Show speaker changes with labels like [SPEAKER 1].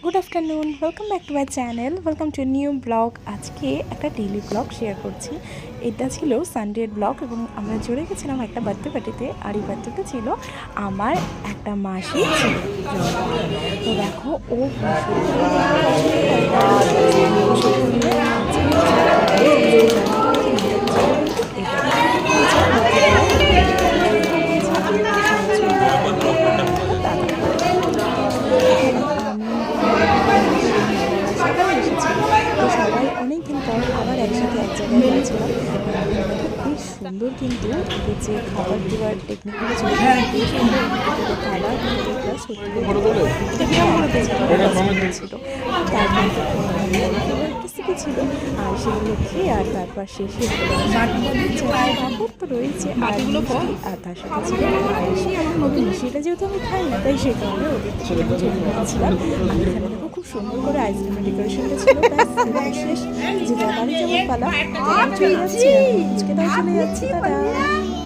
[SPEAKER 1] Good afternoon, welcome back to my channel, welcome to new blog. আজকে একটা daily blog share করছি। এটা ছিল সানডের ব্লগ এবং আমরা চলে গেছিলাম একটা বার্থডে পার্টিতে। আর এই বার্থডেটা ছিল আমার একটা মাসি ছিল। তো দেখো ও সবাই অনেকদিন পর আবার একসাথে এক জায়গায় গিয়েছিলাম। খুব সুন্দর, কিন্তু এদের যে খাবার দেওয়ার টেকনিকগুলো ছিল খাবার ছিল। তারপর রেসিপি ছিল আর সেগুলো খেয়ে আর তারপর শেষে পাঁপড় তো রয়েছে আর মিষ্টি, আর তার সাথে ছিল সেটা যেহেতু আমি খাই না তাই সেই কারণে ওদের চলে গিয়েছিলাম। আর এখানে দেখো খুব সুন্দর করে আইসক্রিমের ডেকোরেশনটা ছিল। শেষ যে বাড়ি যাবো পালা চলে যাচ্ছি, আজকে তাও চলে যাচ্ছি। তারা